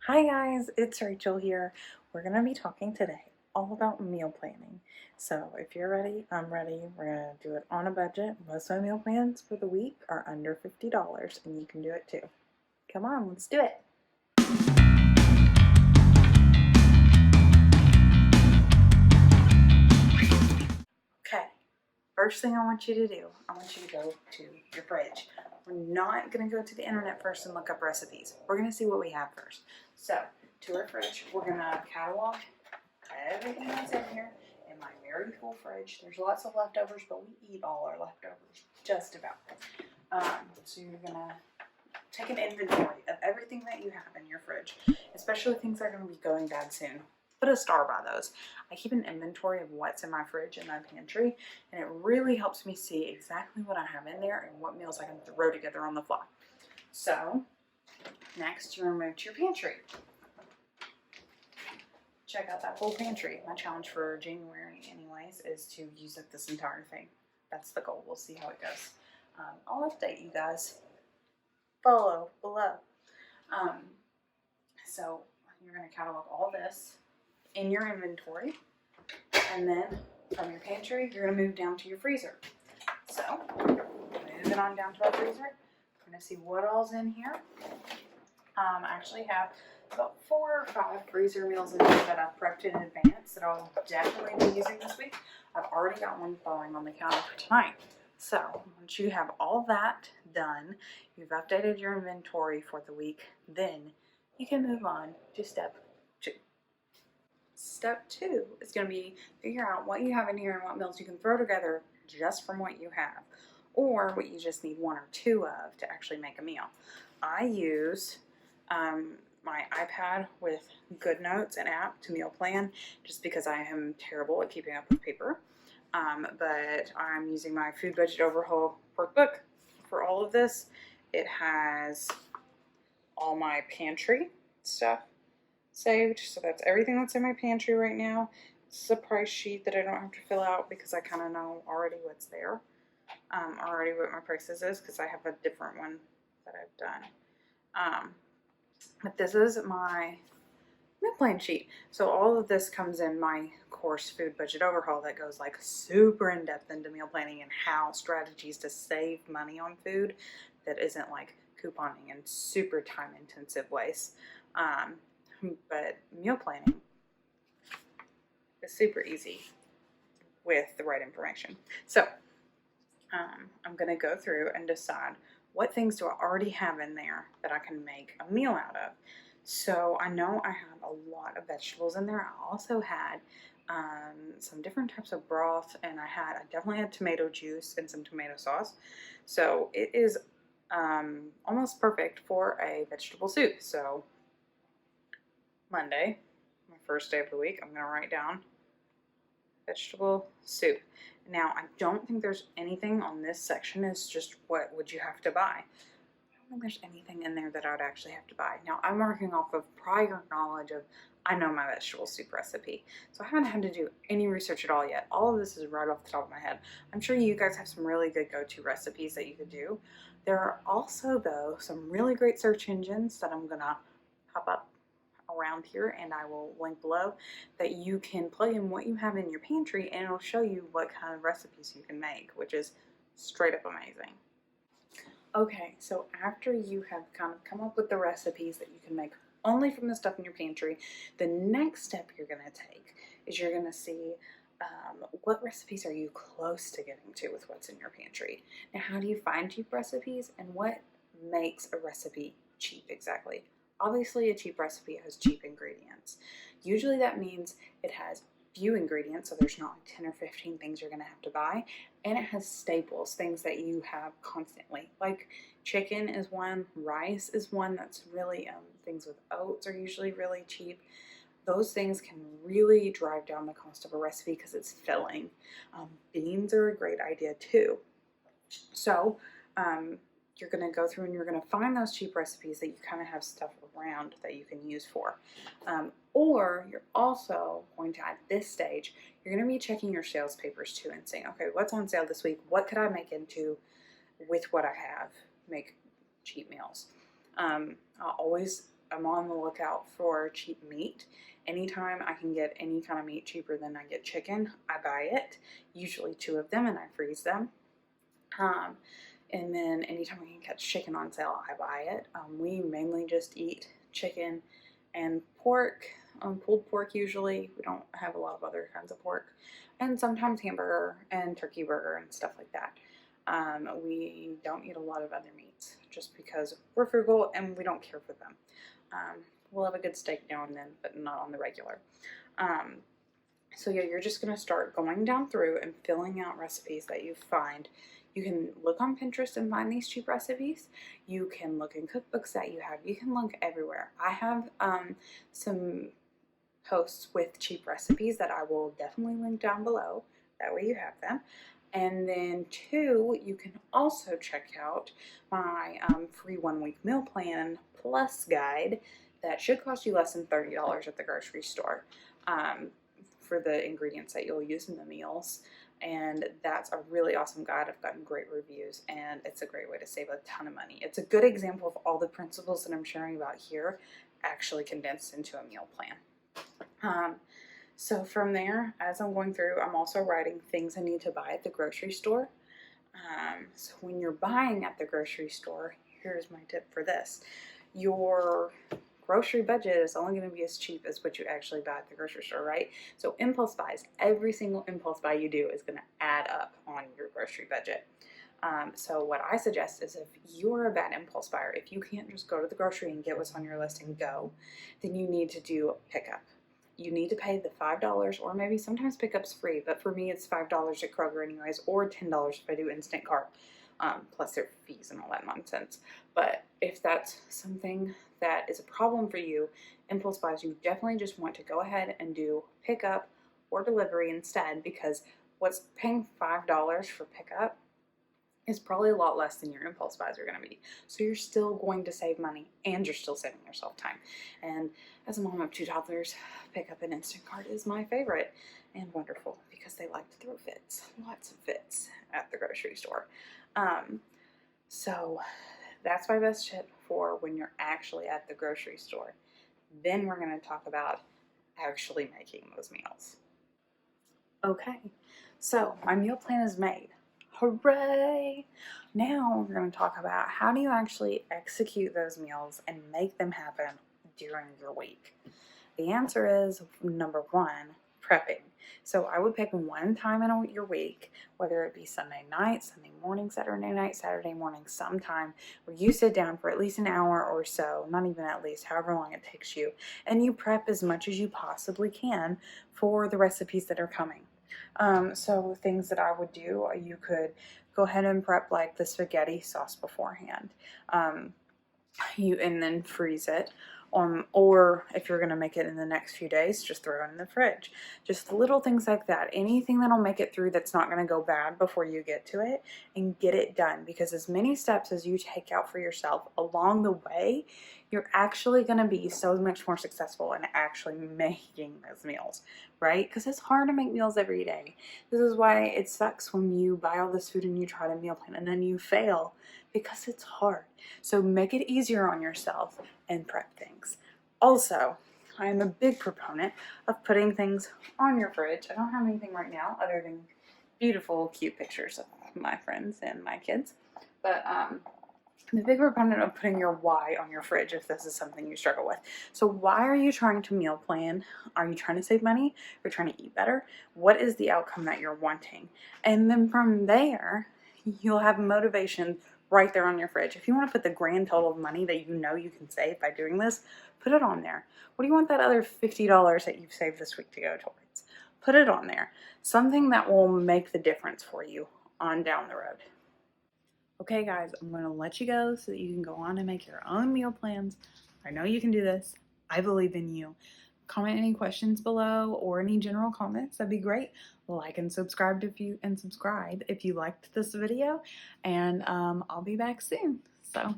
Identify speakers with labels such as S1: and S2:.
S1: Hi guys, it's Rachel here. We're going to be talking today all about meal planning. So if you're ready, I'm ready. We're going to do it on a budget. Most of my meal plans for the week are under $50 and you can do it too. Come on, let's do it. Okay, first thing I want you to do, I want you to go to your fridge. We're not going to go to the internet first and look up recipes. We're going to see what we have first. So to our fridge, we're going to catalog everything that's in here in my very full fridge. There's lots of leftovers, but we eat all our leftovers, just about. So you're gonna take an inventory of everything that you have in your fridge, especially things that are gonna be going bad soon. Put a star by those. I keep an inventory of what's in my fridge and my pantry, and it really helps me see exactly what I have in there and what meals I can throw together on the fly. So next, you remove your pantry. Check out that full pantry. My challenge for January anyways is to use up this entire thing. That's the goal. We'll see how it goes. I'll update you guys. Follow below. So you're going to catalog all this in your inventory, and then from your pantry you're going to move down to your freezer. So moving on down to our freezer, we're going to see what all's in here. I actually have about 4 or 5 freezer meals in there that I've prepped in advance that I'll definitely be using this week. I've already got one thawing on the counter for tonight. So once you have all that done, you've updated your inventory for the week, then you can move on to step 2. Step 2 is going to be figure out what you have in here and what meals you can throw together just from what you have, or what you just need 1 or 2 of to actually make a meal. I use my iPad with GoodNotes and app to meal plan just because I am terrible at keeping up with paper. But I'm using my food budget overhaul workbook for all of this. It has all my pantry stuff saved, so that's everything that's in my pantry right now. This is a price sheet that I don't have to fill out because I kind of know already what's there, already what my prices is, because I have a different one that I've done. But this is my meal plan sheet. So all of this comes in my course food budget overhaul that goes like super in depth into meal planning and how strategies to save money on food that isn't like couponing and super time intensive ways. But meal planning is super easy with the right information. So I'm going to go through and decide what things do I already have in there that I can make a meal out of. So I know I have a lot of vegetables in there. I also had some different types of broth, and I definitely had tomato juice and some tomato sauce. So it is almost perfect for a vegetable soup. So Monday, my first day of the week, I'm going to write down vegetable soup. Now, I don't think there's anything on this section. It's just what would you have to buy. I don't think there's anything in there that I would actually have to buy. Now, I'm working off of prior knowledge of, I know my vegetable soup recipe. So I haven't had to do any research at all yet. All of this is right off the top of my head. I'm sure you guys have some really good go-to recipes that you could do. There are also, though, some really great search engines that I'm going to pop up around here, and I will link below, that you can plug in what you have in your pantry and it'll show you what kind of recipes you can make, which is straight up amazing. Okay, so after you have kind of come up with the recipes that you can make only from the stuff in your pantry, the next step you're going to take is you're going to see what recipes are you close to getting to with what's in your pantry. Now, how do you find cheap recipes, and what makes a recipe cheap exactly? Obviously, a cheap recipe has cheap ingredients. Usually that means it has few ingredients, so there's not like 10 or 15 things you're going to have to buy, and it has staples, things that you have constantly. Like chicken is one, rice is one that's really, things with oats are usually really cheap. Those things can really drive down the cost of a recipe because it's filling. Beans are a great idea too. So, you're going to go through and you're going to find those cheap recipes that you kind of have stuff around that you can use for. Or you're also going to, at this stage, you're going to be checking your sales papers too and saying, okay, what's on sale this week? What could I make into with what I have? Make cheap meals. I'll always I'm on the lookout for cheap meat. Anytime I can get any kind of meat cheaper than I get chicken, I buy it, usually 2 of them, and I freeze them. And then anytime I can catch chicken on sale, I buy it. We mainly just eat chicken and pork, pulled pork usually. We don't have a lot of other kinds of pork. And sometimes hamburger and turkey burger and stuff like that. We don't eat a lot of other meats just because we're frugal and we don't care for them. We'll have a good steak now and then, but not on the regular. So yeah, you're just going to start going down through and filling out recipes that you find. You can look on Pinterest and find these cheap recipes. You can look in cookbooks that you have. You can look everywhere. I have some posts with cheap recipes that I will definitely link down below. That way you have them. And then 2, you can also check out my free 1-week meal plan plus guide that should cost you less than $30 at the grocery store for the ingredients that you'll use in the meals. And that's a really awesome guide. I've gotten great reviews, and it's a great way to save a ton of money. It's a good example of all the principles that I'm sharing about here actually condensed into a meal plan. So from there, as I'm going through, I'm also writing things I need to buy at the grocery store. So when you're buying at the grocery store, here's my tip for this. Your grocery budget is only going to be as cheap as what you actually buy at the grocery store, right? So impulse buys, every single impulse buy you do is going to add up on your grocery budget. So what I suggest is if you're a bad impulse buyer, if you can't just go to the grocery and get what's on your list and go, then you need to do pickup. You need to pay the $5, or maybe sometimes pickup's free, but for me it's $5 at Kroger anyways, or $10 if I do Instant Cart, plus their fees and all that nonsense. But if that's something that is a problem for you, impulse buys, you definitely just want to go ahead and do pickup or delivery instead, because what's paying $5 for pickup is probably a lot less than your impulse buys are going to be. So you're still going to save money, and you're still saving yourself time. And as a mom of 2 toddlers, pickup and Instant Cart is my favorite and wonderful because they like to throw fits, lots of fits at the grocery store. So that's my best tip for when you're actually at the grocery store. Then we're going to talk about actually making those meals. Okay, so my meal plan is made. Hooray! Now we're going to talk about how do you actually execute those meals and make them happen during your week. The answer is number 1, prepping. So I would pick one time in your week, whether it be Sunday night, Sunday morning, Saturday night, Saturday morning, sometime where you sit down for at least an hour or so, not even at least, however long it takes you, and you prep as much as you possibly can for the recipes that are coming. So things that I would do, you could go ahead and prep like the spaghetti sauce beforehand, and then freeze it. Or if you're going to make it in the next few days, just throw it in the fridge. Just little things like that. Anything that'll make it through that's not going to go bad before you get to it, and get it done. Because as many steps as you take out for yourself along the way, you're actually going to be so much more successful in actually making those meals, right? Because it's hard to make meals every day. This is why it sucks when you buy all this food and you try to meal plan and then you fail, because it's hard. So make it easier on yourself and prep things. Also, I am a big proponent of putting things on your fridge. I don't have anything right now other than beautiful, cute pictures of my friends and my kids. But I'm a big proponent of putting your why on your fridge if this is something you struggle with. So why are you trying to meal plan? Are you trying to save money? Are you trying to eat better? What is the outcome that you're wanting? And then from there, you'll have motivation right there on your fridge. If you want to put the grand total of money that you know you can save by doing this, put it on there. What do you want that other $50 that you've saved this week to go towards? Put it on there. Something that will make the difference for you on down the road. Okay guys, I'm going to let you go so that you can go on and make your own meal plans. I know you can do this. I believe in you. Comment any questions below or any general comments. That'd be great. Like and subscribe if you liked this video, and I'll be back soon. So